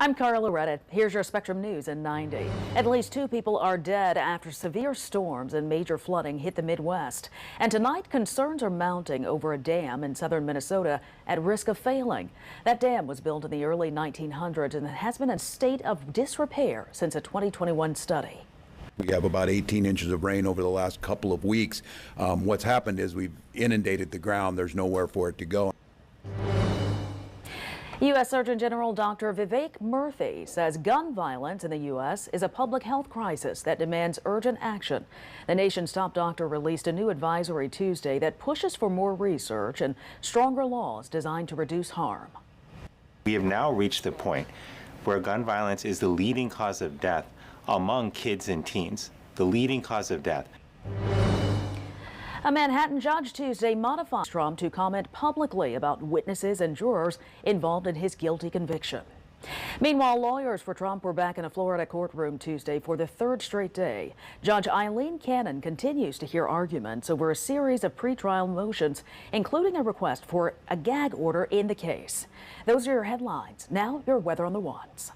I'm Carla Reddit. Here's your Spectrum News in 90. At least 2 people are dead after severe storms and major flooding hit the Midwest. And tonight, concerns are mounting over a dam in southern Minnesota at risk of failing. That dam was built in the early 1900s and has been in a state of disrepair since a 2021 study. We have about 18 inches of rain over the last couple of weeks. What's happened is we've inundated the ground. There's nowhere for it to go. U.S. Surgeon General Dr. Vivek Murthy says gun violence in the U.S. is a public health crisis that demands urgent action. The nation's top doctor released a new advisory Tuesday that pushes for more research and stronger laws designed to reduce harm. We have now reached the point where gun violence is the leading cause of death among kids and teens, the leading cause of death. A Manhattan judge Tuesday modified Trump to comment publicly about witnesses and jurors involved in his guilty conviction. Meanwhile, lawyers for Trump were back in a Florida courtroom Tuesday for the 3rd straight day. Judge Eileen Cannon continues to hear arguments over a series of pretrial motions, including a request for a gag order in the case. Those are your headlines. Now, your weather on the ones.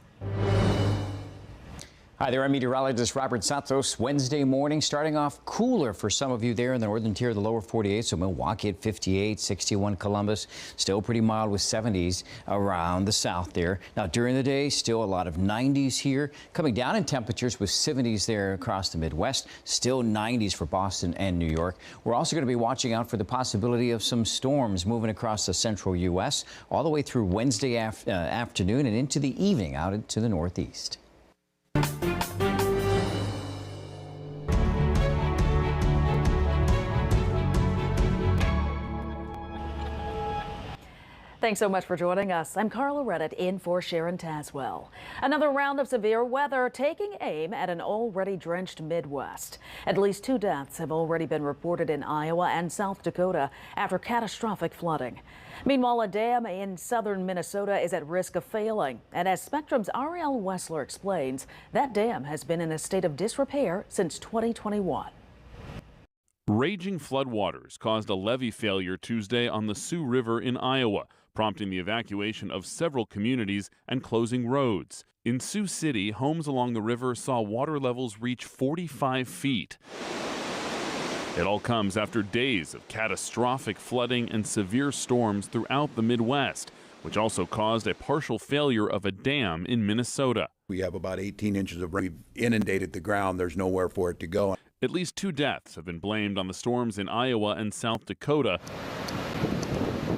Hi there, I'm meteorologist Robert Santos. Wednesday morning starting off cooler for some of you there in the northern tier of the lower 48. So Milwaukee at 58, 61 Columbus, still pretty mild with 70s around the south there. Now during the day, still a lot of 90s here. Coming down in temperatures with 70s there across the Midwest, still 90s for Boston and New York. We're also going to be watching out for the possibility of some storms moving across the central U.S. all the way through Wednesday afternoon and into the evening out into the northeast. Thanks so much for joining us. I'm Carla Reddit in for Sharon Taswell. Another round of severe weather taking aim at an already drenched Midwest. At least 2 deaths have already been reported in Iowa and South Dakota after catastrophic flooding. Meanwhile, a dam in southern Minnesota is at risk of failing. And as Spectrum's Ariel Wessler explains, that dam has been in a state of disrepair since 2021. Raging floodwaters caused a levee failure Tuesday on the Sioux River in Iowa, prompting the evacuation of several communities and closing roads. In Sioux City, homes along the river saw water levels reach 45 feet. It all comes after days of catastrophic flooding and severe storms throughout the Midwest, which also caused a partial failure of a dam in Minnesota. We have about 18 inches of rain. We've inundated the ground. There's nowhere for it to go. At least 2 deaths have been blamed on the storms in Iowa and South Dakota,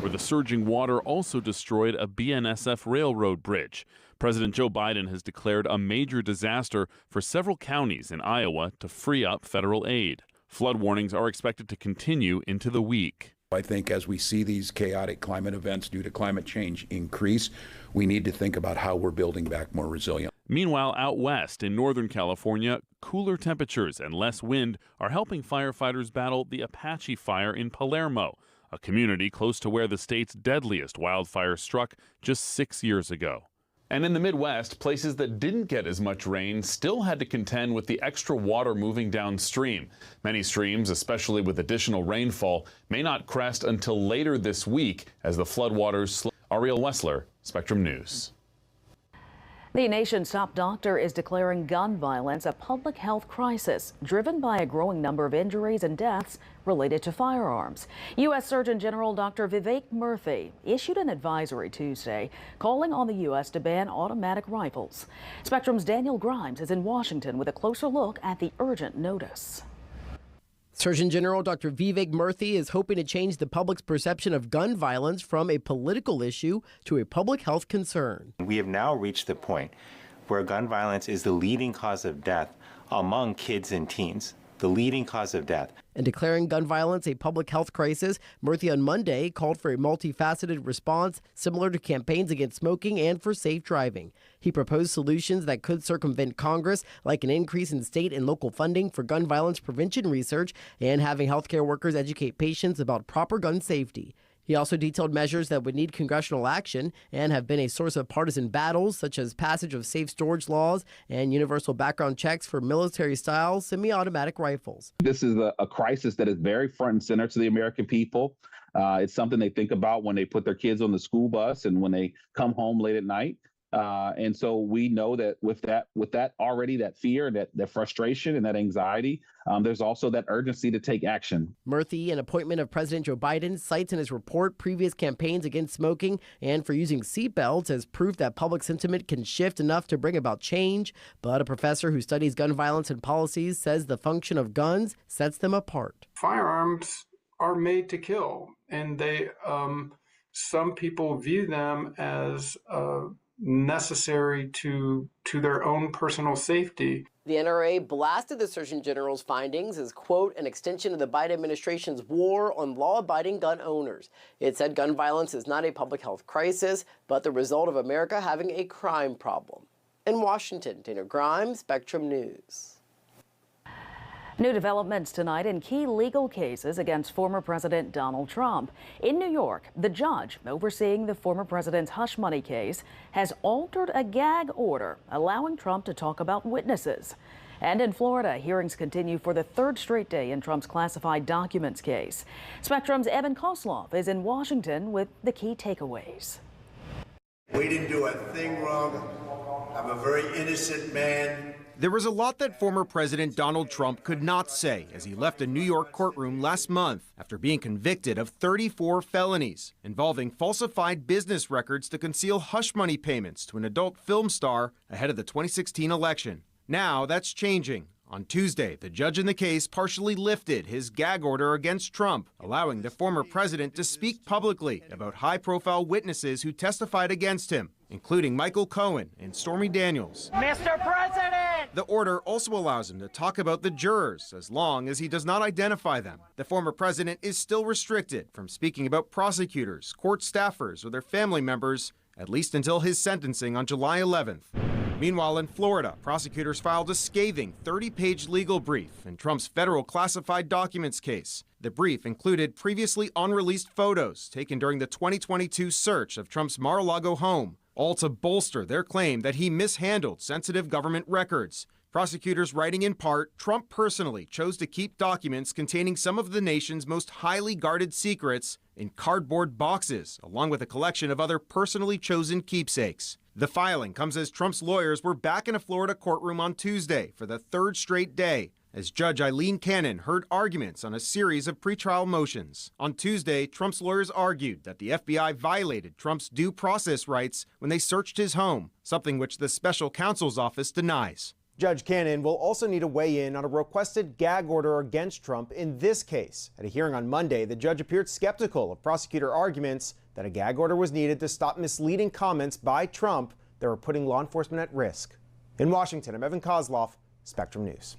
where the surging water also destroyed a BNSF railroad bridge. President Joe Biden has declared a major disaster for several counties in Iowa to free up federal aid. Flood warnings are expected to continue into the week. I think as we see these chaotic climate events due to climate change increase, we need to think about how we're building back more resilient. Meanwhile, out west in Northern California, cooler temperatures and less wind are helping firefighters battle the Apache fire in Palermo, a community close to where the state's deadliest wildfire struck just 6 years ago. And in the Midwest, places that didn't get as much rain still had to contend with the extra water moving downstream. Many streams, especially with additional rainfall, may not crest until later this week as the floodwaters slow. Ariel Wessler, Spectrum News. The nation's top doctor is declaring gun violence a public health crisis driven by a growing number of injuries and deaths related to firearms. U.S. Surgeon General Dr. Vivek Murthy issued an advisory Tuesday calling on the U.S. to ban automatic rifles. Spectrum's Daniel Grimes is in Washington with a closer look at the urgent notice. Surgeon General Dr. Vivek Murthy is hoping to change the public's perception of gun violence from a political issue to a public health concern. We have now reached the point where gun violence is the leading cause of death among kids and teens, the leading cause of death. In declaring gun violence a public health crisis, Murthy on Monday called for a multifaceted response similar to campaigns against smoking and for safe driving. He proposed solutions that could circumvent Congress, like an increase in state and local funding for gun violence prevention research and having healthcare workers educate patients about proper gun safety. He also detailed measures that would need congressional action and have been a source of partisan battles, such as passage of safe storage laws and universal background checks for military-style semi-automatic rifles. This is a crisis that is very front and center to the American people. It's something they think about when they put their kids on the school bus and when they come home late at night. And so we know that with that already, that fear, that frustration and that anxiety, there's also that urgency to take action. Murthy, an appointment of President Joe Biden, cites in his report previous campaigns against smoking and for using seatbelts as proof that public sentiment can shift enough to bring about change. But a professor who studies gun violence and policies says the function of guns sets them apart. Firearms are made to kill, and they some people view them as necessary to their own personal safety. The NRA blasted the Surgeon General's findings as, quote, an extension of the Biden administration's war on law-abiding gun owners. It said gun violence is not a public health crisis, but the result of America having a crime problem. In Washington, Dana Grimes, Spectrum News. New developments tonight in key legal cases against former President Donald Trump. In New York, the judge overseeing the former president's hush money case has altered a gag order, allowing Trump to talk about witnesses. And in Florida, hearings continue for the third straight day in Trump's classified documents case. Spectrum's Evan Kosloff is in Washington with the key takeaways. We didn't do a thing wrong. I'm a very innocent man. There was a lot that former President Donald Trump could not say as he left a New York courtroom last month after being convicted of 34 felonies involving falsified business records to conceal hush money payments to an adult film star ahead of the 2016 election. Now that's changing. On Tuesday, the judge in the case partially lifted his gag order against Trump, allowing the former president to speak publicly about high-profile witnesses who testified against him, including Michael Cohen and Stormy Daniels. Mr. President! The order also allows him to talk about the jurors as long as he does not identify them. The former president is still restricted from speaking about prosecutors, court staffers, or their family members, at least until his sentencing on July 11th. Meanwhile, in Florida, prosecutors filed a scathing 30-page legal brief in Trump's federal classified documents case. The brief included previously unreleased photos taken during the 2022 search of Trump's Mar-a-Lago home, all to bolster their claim that he mishandled sensitive government records. Prosecutors writing in part, Trump personally chose to keep documents containing some of the nation's most highly guarded secrets in cardboard boxes, along with a collection of other personally chosen keepsakes. The filing comes as Trump's lawyers were back in a Florida courtroom on Tuesday for the third straight day, as Judge Eileen Cannon heard arguments on a series of pretrial motions. On Tuesday, Trump's lawyers argued that the FBI violated Trump's due process rights when they searched his home, something which the special counsel's office denies. Judge Cannon will also need to weigh in on a requested gag order against Trump in this case. At a hearing on Monday, the judge appeared skeptical of prosecutor arguments that a gag order was needed to stop misleading comments by Trump that were putting law enforcement at risk. In Washington, I'm Evan Kosloff, Spectrum News.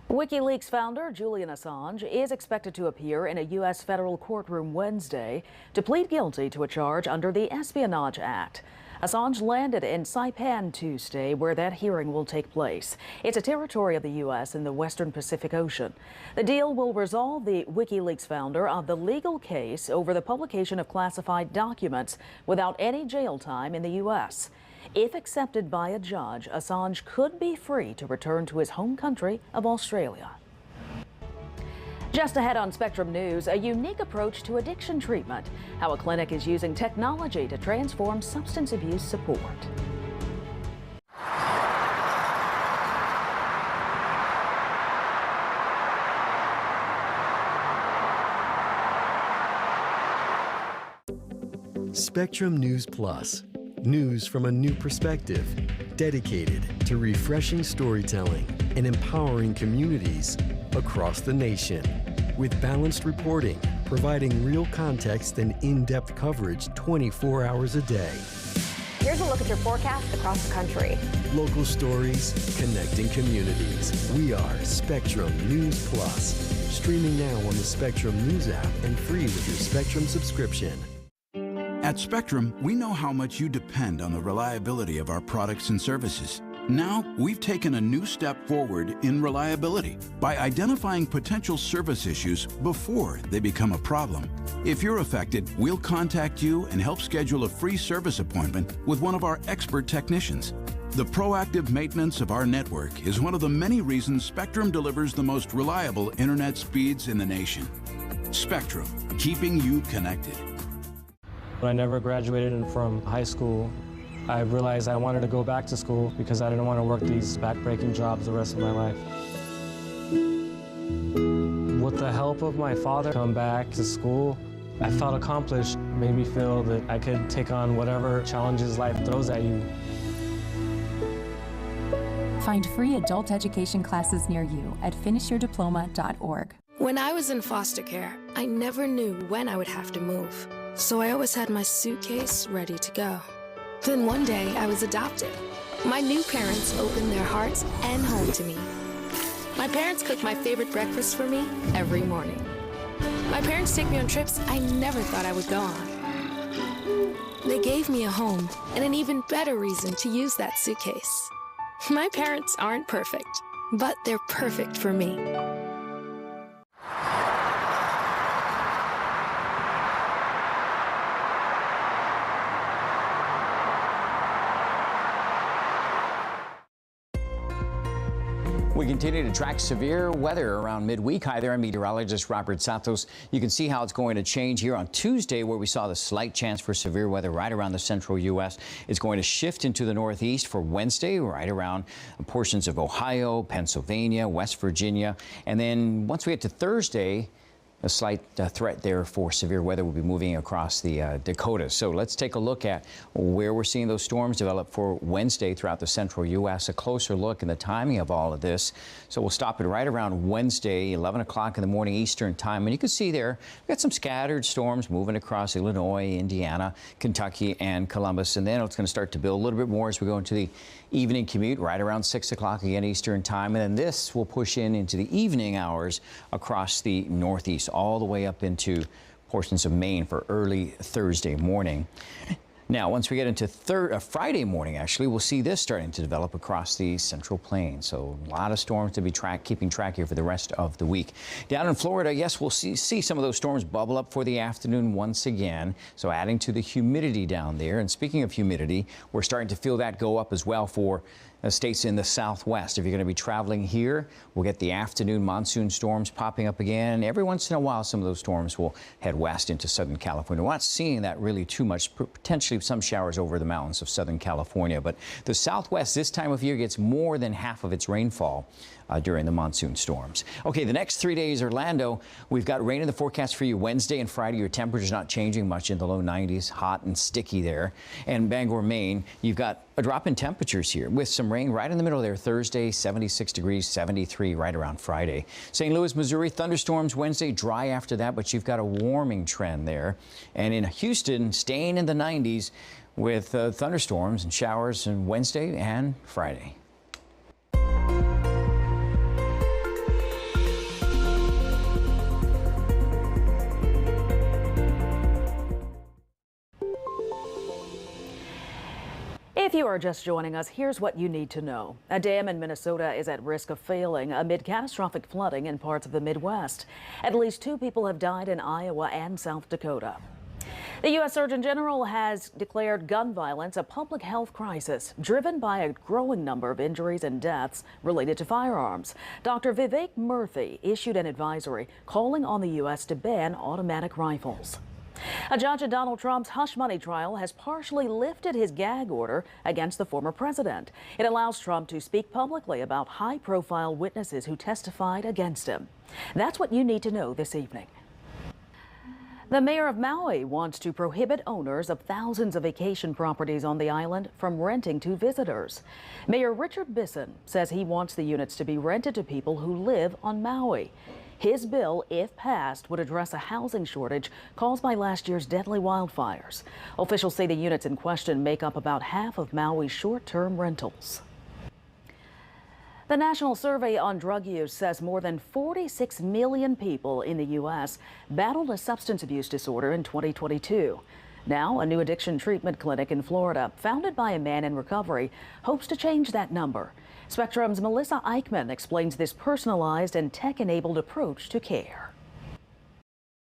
WikiLeaks founder Julian Assange is expected to appear in a U.S. federal courtroom Wednesday to plead guilty to a charge under the Espionage Act. Assange landed in Saipan Tuesday, where that hearing will take place. It's a territory of the U.S. in the western Pacific Ocean. The deal will resolve the WikiLeaks founder of the legal case over the publication of classified documents without any jail time in the U.S. If accepted by a judge, Assange could be free to return to his home country of Australia. Just ahead on Spectrum News, a unique approach to addiction treatment, how a clinic is using technology to transform substance abuse support. Spectrum News Plus. News from a new perspective, dedicated to refreshing storytelling and empowering communities across the nation. With balanced reporting, providing real context and in-depth coverage 24 hours a day. Here's a look at your forecast across the country. Local stories, connecting communities. We are Spectrum News Plus. Streaming now on the Spectrum News app and free with your Spectrum subscription. At Spectrum, we know how much you depend on the reliability of our products and services. Now, we've taken a new step forward in reliability by identifying potential service issues before they become a problem. If you're affected, we'll contact you and help schedule a free service appointment with one of our expert technicians. The proactive maintenance of our network is one of the many reasons Spectrum delivers the most reliable internet speeds in the nation. Spectrum, keeping you connected. I never graduated from high school. I realized I wanted to go back to school because I didn't want to work these back-breaking jobs the rest of my life. With the help of my father, come back to school, I felt accomplished. It made me feel that I could take on whatever challenges life throws at you. Find free adult education classes near you at finishyourdiploma.org. When I was in foster care, I never knew when I would have to move. So I always had my suitcase ready to go. Then one day I was adopted. My new parents opened their hearts and home to me. My parents cook my favorite breakfast for me every morning. My parents take me on trips I never thought I would go on. They gave me a home and an even better reason to use that suitcase. My parents aren't perfect, but they're perfect for me. We continue to track severe weather around midweek. Hi there, I'm meteorologist Robert Santos. You can see how it's going to change here on Tuesday, where we saw the slight chance for severe weather right around the central U.S. It's going to shift into the northeast for Wednesday, right around portions of Ohio, Pennsylvania, West Virginia. And then once we get to Thursday, a slight threat there for severe weather will be moving across the Dakotas. So let's take a look at where we're seeing those storms develop for Wednesday throughout the central U.S. A closer look and the timing of all of this. So we'll stop it right around Wednesday, 11 o'clock in the morning Eastern time. And you can see there, we've got some scattered storms moving across Illinois, Indiana, Kentucky, and Columbus. And then it's going to start to build a little bit more as we go into the evening commute right around 6 o'clock again Eastern time. And then this will push into the evening hours across the northeast, all the way up into portions of Maine for early Thursday morning. Now, once we get into Friday morning, actually, we'll see this starting to develop across the Central Plains. So a lot of storms to be keeping track here for the rest of the week. Down in Florida, yes, we'll see some of those storms bubble up for the afternoon once again. So adding to the humidity down there. And speaking of humidity, we're starting to feel that go up as well for states in the southwest. If you're going to be traveling here, we'll get the afternoon monsoon storms popping up again. Every once in a while, some of those storms will head west into Southern California. We're not seeing that really too much, potentially some showers over the mountains of Southern California. But the southwest this time of year gets more than half of its rainfall during the monsoon storms. Okay, the next 3 days, Orlando, we've got rain in the forecast for you Wednesday and Friday. Your temperature's not changing much in the low 90s, hot and sticky there. And Bangor, Maine, you've got a drop in temperatures here with some rain right in the middle there. Thursday, 76 degrees, 73 right around Friday. St. Louis, Missouri, thunderstorms Wednesday, dry after that, but you've got a warming trend there. And in Houston, staying in the 90s with thunderstorms and showers on Wednesday and Friday. If you are just joining us, here's what you need to know. A dam in Minnesota is at risk of failing amid catastrophic flooding in parts of the Midwest. At least 2 people have died in Iowa and South Dakota. The U.S. Surgeon General has declared gun violence a public health crisis driven by a growing number of injuries and deaths related to firearms. Dr. Vivek Murthy issued an advisory calling on the U.S. to ban automatic rifles. A judge in Donald Trump's hush money trial has partially lifted his gag order against the former president. It allows Trump to speak publicly about high-profile witnesses who testified against him. That's what you need to know this evening. The mayor of Maui wants to prohibit owners of thousands of vacation properties on the island from renting to visitors. Mayor Richard Bisson says he wants the units to be rented to people who live on Maui. His bill, if passed, would address a housing shortage caused by last year's deadly wildfires. Officials say the units in question make up about half of Maui's short-term rentals. The National Survey on Drug Use says more than 46 million people in the U.S. battled a substance abuse disorder in 2022. Now, a new addiction treatment clinic in Florida, founded by a man in recovery, hopes to change that number. Spectrum's Melissa Eichmann explains this personalized and tech-enabled approach to care.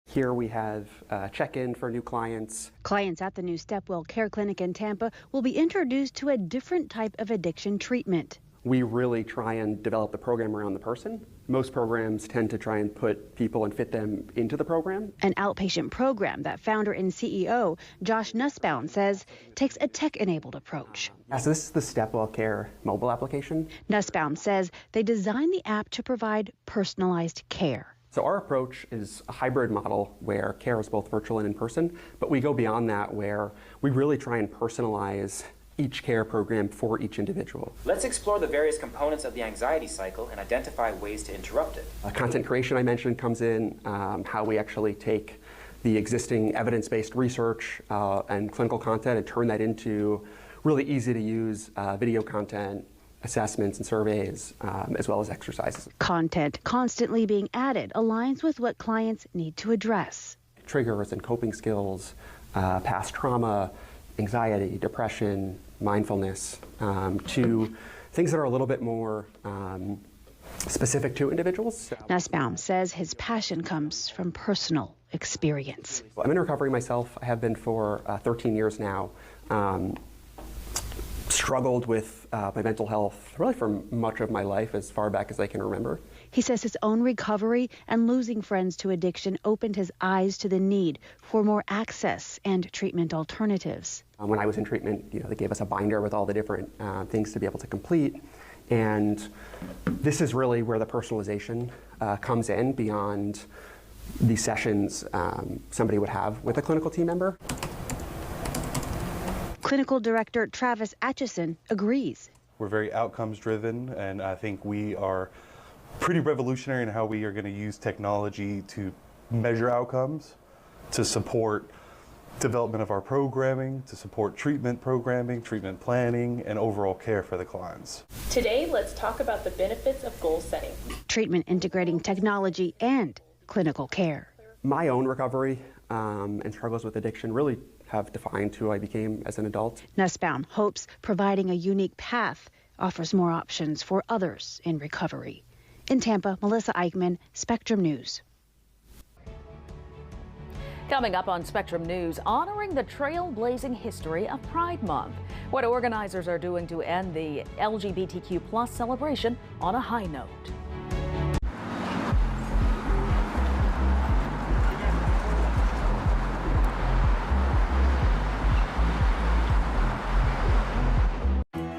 Here we have a check-in for new clients. Clients at the new Stepwell Care Clinic in Tampa will be introduced to a different type of addiction treatment. we really try and develop the program around the person. Most programs tend to try and put people and fit them into the program. An outpatient program that founder and CEO Josh Nussbaum says takes a tech-enabled approach. So this is the Stepwell Care mobile application. Nussbaum says they designed the app to provide personalized care. So our approach is a hybrid model where care is both virtual and in person, but we go beyond that where we really try and personalize each care program for each individual. Let's explore the various components of the anxiety cycle and identify ways to interrupt it. Content creation I mentioned comes in, how we actually take the existing evidence-based research and clinical content and turn that into really easy to use video content, assessments and surveys, as well as exercises. Content constantly being added aligns with what clients need to address. Triggers and coping skills, past trauma, anxiety, depression, mindfulness, to things that are a little bit more specific to individuals. Nussbaum says his passion comes from personal experience. I'm in recovery myself. I have been for 13 years now. Struggled with my mental health really for much of my life, as far back as I can remember. He says his own recovery and losing friends to addiction opened his eyes to the need for more access and treatment alternatives. When I was in treatment, they gave us a binder with all the different things to be able to complete. And this is really where the personalization comes in beyond the sessions somebody would have with a clinical team member. Clinical Director Travis Atchison agrees. We're very outcomes driven, and I think we are pretty revolutionary in how we are going to use technology to measure outcomes, to support development of our programming, to support treatment programming, treatment planning, and overall care for the clients. Today, let's talk about the benefits of goal setting. Treatment integrating technology and clinical care. My own recovery and struggles with addiction really have defined who I became as an adult. Nussbaum hopes providing a unique path offers more options for others in recovery. In Tampa, Melissa Eichman, Spectrum News. Coming up on Spectrum News, honoring the trailblazing history of Pride Month. What organizers are doing to end the LGBTQ+ celebration on a high note.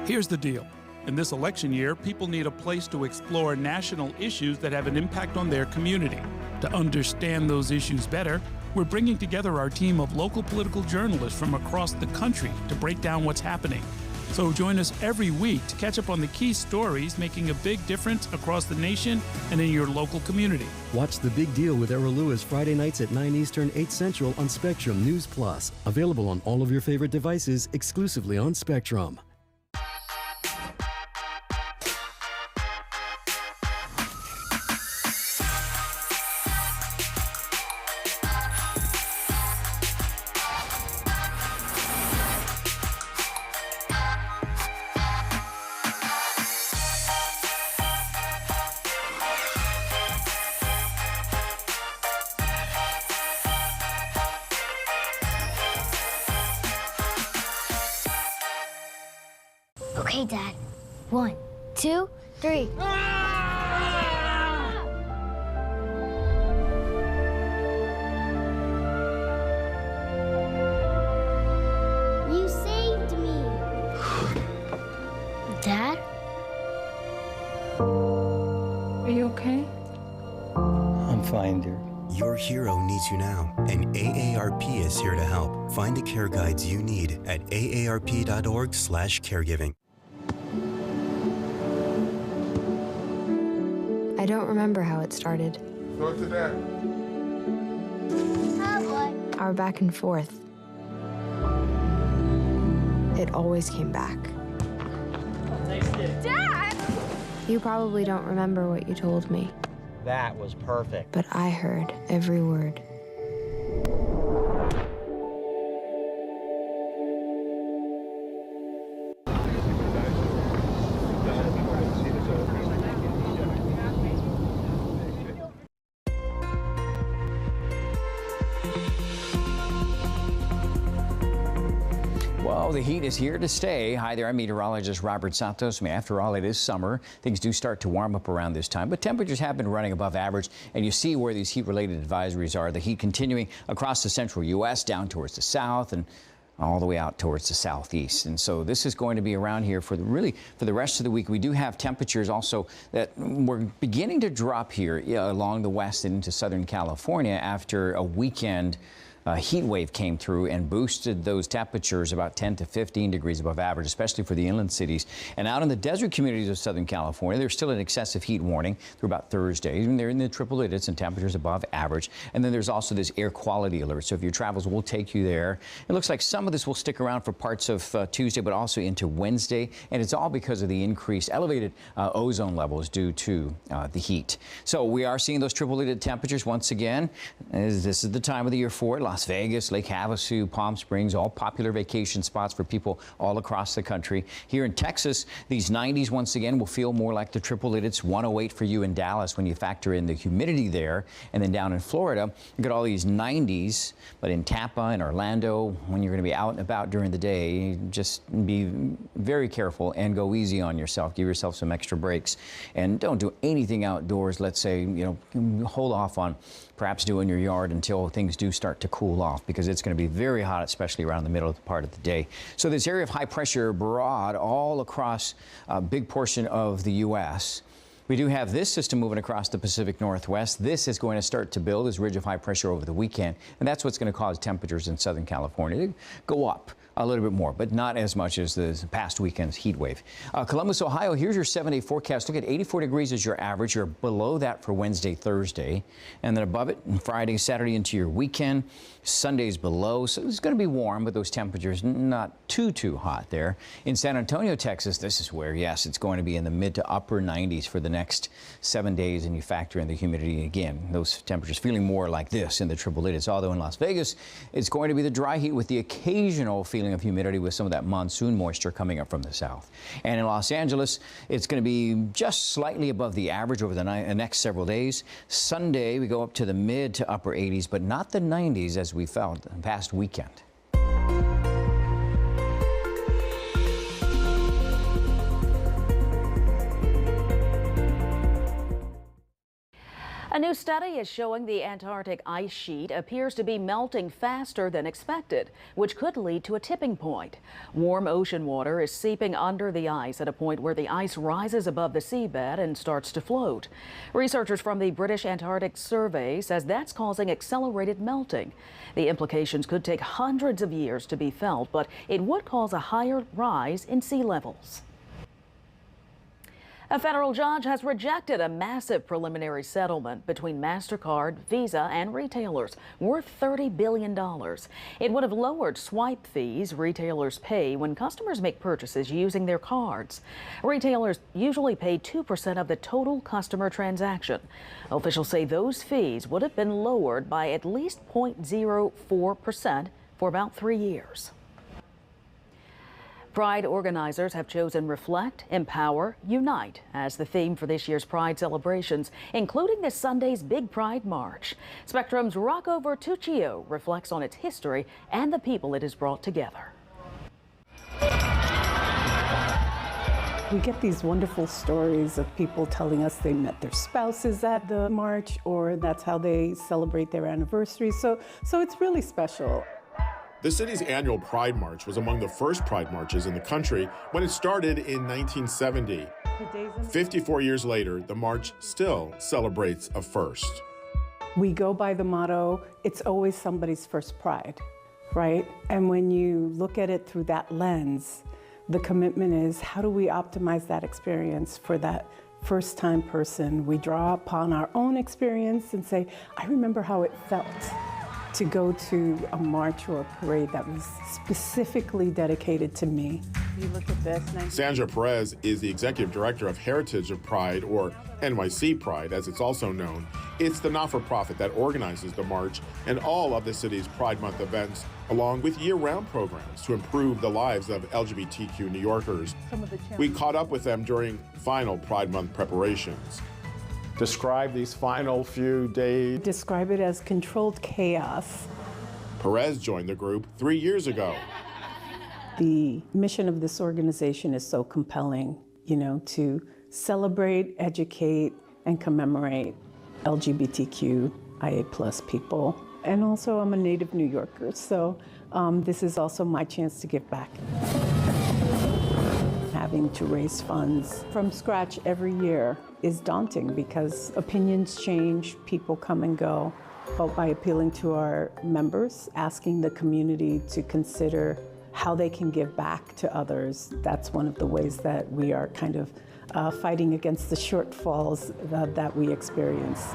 Here's the deal. In this election year, people need a place to explore national issues that have an impact on their community. To understand those issues better, we're bringing together our team of local political journalists from across the country to break down what's happening. So join us every week to catch up on the key stories making a big difference across the nation and in your local community. Watch The Big Deal with Errol Lewis Friday nights at 9 Eastern, 8 Central on Spectrum News Plus. Available on all of your favorite devices exclusively on Spectrum. Okay, Dad. 1, 2, 3. You saved me. Dad? Are you okay? I'm fine, dear. Your hero needs you now, and AARP is here to help. Find the care guides you need at aarp.org/caregiving. I don't remember how it started. Go to that. Our back and forth. It always came back. Dad! You probably don't remember what you told me, That was perfect. but I heard every word. Well, Oh, the heat is here to stay. Hi there, I'm meteorologist Robert Santos. I mean, after all, it is summer. Things do start to warm up around this time, but temperatures have been running above average, and you see where these heat-related advisories are. The heat continuing across the central U.S., down towards the south, and all the way out towards the southeast. And so this is going to be around here for the rest of the week. We do have temperatures also that we're beginning to drop here along the west and into Southern California after a weekend heat wave came through and boosted those temperatures about 10 to 15 degrees above average, especially for the inland cities. And out in the desert communities of Southern California, there's still an excessive heat warning through about Thursday. And they're in the triple digits and temperatures above average. And then there's also this air quality alert. So if your travels will take you there. It looks like some of this will stick around for parts of Tuesday, but also into Wednesday. And it's all because of the increased elevated ozone levels due to the heat. So we are seeing those triple digit temperatures once again. This is the time of the year for it. Las Vegas, Lake Havasu, Palm Springs, all popular vacation spots for people all across the country. Here in Texas, these 90s once again will feel more like the triple digits. 108 for you in Dallas when you factor in the humidity there. And then down in Florida, you got all these 90s, but in Tampa and Orlando, when you're going to be out and about during the day, just be very careful and go easy on yourself. Give yourself some extra breaks and don't do anything outdoors. Let's say, hold off on perhaps doing your yard until things do start to cool off, because it's going to be very hot, especially around the middle of the part of the day. So this area of high pressure broad all across a big portion of the U.S. We do have this system moving across the Pacific Northwest. This is going to start to build this ridge of high pressure over the weekend, and that's what's going to cause temperatures in Southern California to go up a little bit more, but not as much as the past weekend's heat wave. Columbus, Ohio, here's your 7-day forecast. Look at 84 degrees as your average. You're below that for Wednesday, Thursday, and then above it Friday, Saturday into your weekend. Sunday's below, so it's going to be warm, but those temperatures not too hot there. In San Antonio, Texas, this is where, yes, it's going to be in the mid to upper 90s for the next 7 days, and you factor in the humidity again. Those temperatures feeling more like this in the triple digits. Although in Las Vegas, it's going to be the dry heat with the occasional feeling of humidity with some of that monsoon moisture coming up from the south. And in Los Angeles, it's going to be just slightly above the average over the next several days. Sunday, we go up to the mid to upper 80s, but not the 90s as we felt the past weekend. A new study is showing the Antarctic ice sheet appears to be melting faster than expected, which could lead to a tipping point. Warm ocean water is seeping under the ice at a point where the ice rises above the seabed and starts to float. Researchers from the British Antarctic Survey says that's causing accelerated melting. The implications could take hundreds of years to be felt, but it would cause a higher rise in sea levels. A federal judge has rejected a massive preliminary settlement between MasterCard, Visa, and retailers worth $30 billion. It would have lowered swipe fees retailers pay when customers make purchases using their cards. Retailers usually pay 2% of the total customer transaction. Officials say those fees would have been lowered by at least 0.04% for about 3 years. Pride organizers have chosen Reflect, Empower, Unite as the theme for this year's Pride celebrations, including this Sunday's Big Pride March. Spectrum's Rocco Vertuccio reflects on its history and the people it has brought together. We get these wonderful stories of people telling us they met their spouses at the march, or that's how they celebrate their anniversary. So it's really special. The city's annual Pride March was among the first Pride marches in the country when it started in 1970. 54 years later, the march still celebrates a first. We go by the motto, it's always somebody's first Pride, right? And when you look at it through that lens, the commitment is, how do we optimize that experience for that first-time person? We draw upon our own experience and say, I remember how it felt to go to a march or a parade that was specifically dedicated to me. You look at this. Sandra Perez is the executive director of Heritage of Pride, or NYC Pride, as it's also known. It's the not-for-profit that organizes the march and all of the city's Pride Month events, along with year-round programs to improve the lives of LGBTQ New Yorkers. We caught up with them during final Pride Month preparations. Describe these final few days. Describe it as controlled chaos. Perez joined the group 3 years ago. The mission of this organization is so compelling, you know, to celebrate, educate, and commemorate LGBTQIA+ people. And also, I'm a native New Yorker, so this is also my chance to give back. Having to raise funds from scratch every year is daunting because opinions change, people come and go. But by appealing to our members, asking the community to consider how they can give back to others, that's one of the ways that we are kind of fighting against the shortfalls that we experience.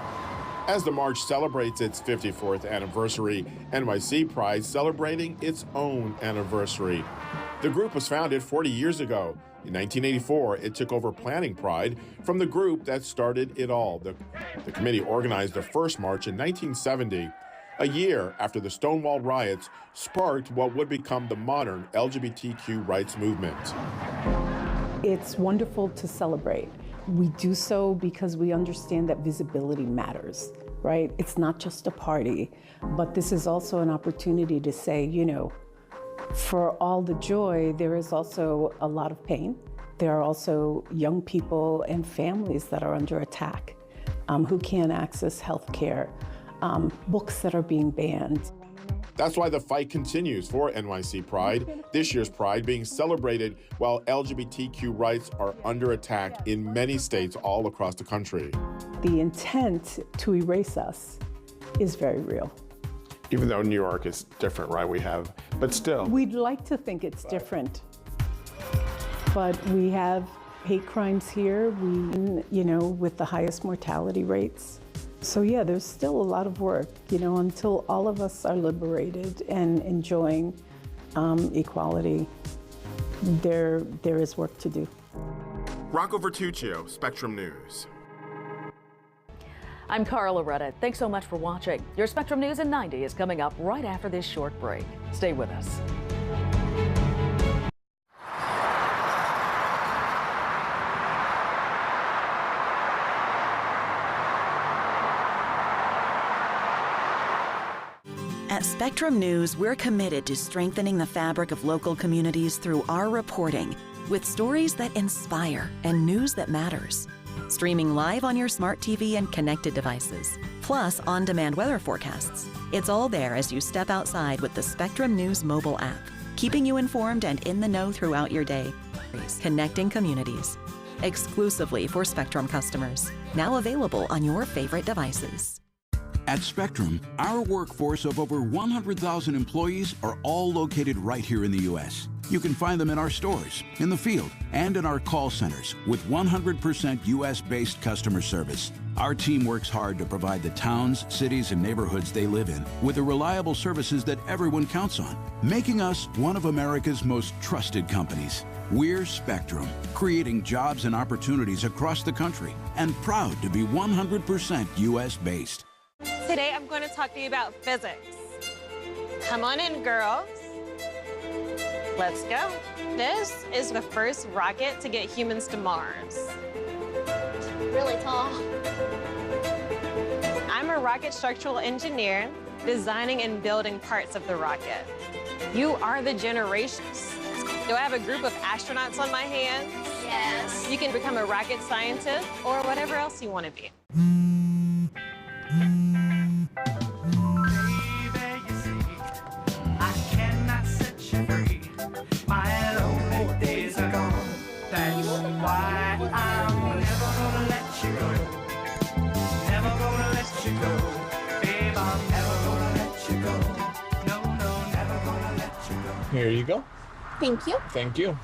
As the march celebrates its 54th anniversary, NYC Pride celebrating its own anniversary. The group was founded 40 years ago. In 1984, it took over planning Pride from the group that started it all. The committee organized the first march in 1970, a year after the Stonewall riots sparked what would become the modern LGBTQ rights movement. It's wonderful to celebrate. We do so because we understand that visibility matters, right? It's not just a party, but this is also an opportunity to say, you know, for all the joy, there is also a lot of pain. There are also young people and families that are under attack, who can't access health care, books that are being banned. That's why the fight continues for NYC Pride. This year's Pride being celebrated while LGBTQ rights are under attack in many states all across the country. The intent to erase us is very real. Even though New York is different, right? But still. We'd like to think it's different, but we have hate crimes here, with the highest mortality rates. So yeah, there's still a lot of work, until all of us are liberated and enjoying equality, there is work to do. Rocco Vertuccio, Spectrum News. I'm Carla Redditt. Thanks so much for watching. Your Spectrum News in 90 is coming up right after this short break. Stay with us. At Spectrum News, we're committed to strengthening the fabric of local communities through our reporting, with stories that inspire and news that matters. Streaming live on your smart TV and connected devices, plus on-demand weather forecasts. It's all there as you step outside with the Spectrum News mobile app, keeping you informed and in the know throughout your day. Connecting communities. Exclusively for Spectrum customers. Now available on your favorite devices. At Spectrum, our workforce of over 100,000 employees are all located right here in the U.S. You can find them in our stores, in the field, and in our call centers with 100% U.S.-based customer service. Our team works hard to provide the towns, cities, and neighborhoods they live in with the reliable services that everyone counts on, making us one of America's most trusted companies. We're Spectrum, creating jobs and opportunities across the country, and proud to be 100% U.S.-based. Today I'm going to talk to you about physics. Come on in, girls. Let's go. This is the first rocket to get humans to Mars. Really tall. I'm a rocket structural engineer, designing and building parts of the rocket. You are the generations. Do I have a group of astronauts on my hands? Yes. You can become a rocket scientist or whatever else you want to be. Here you go. Thank you. Thank you.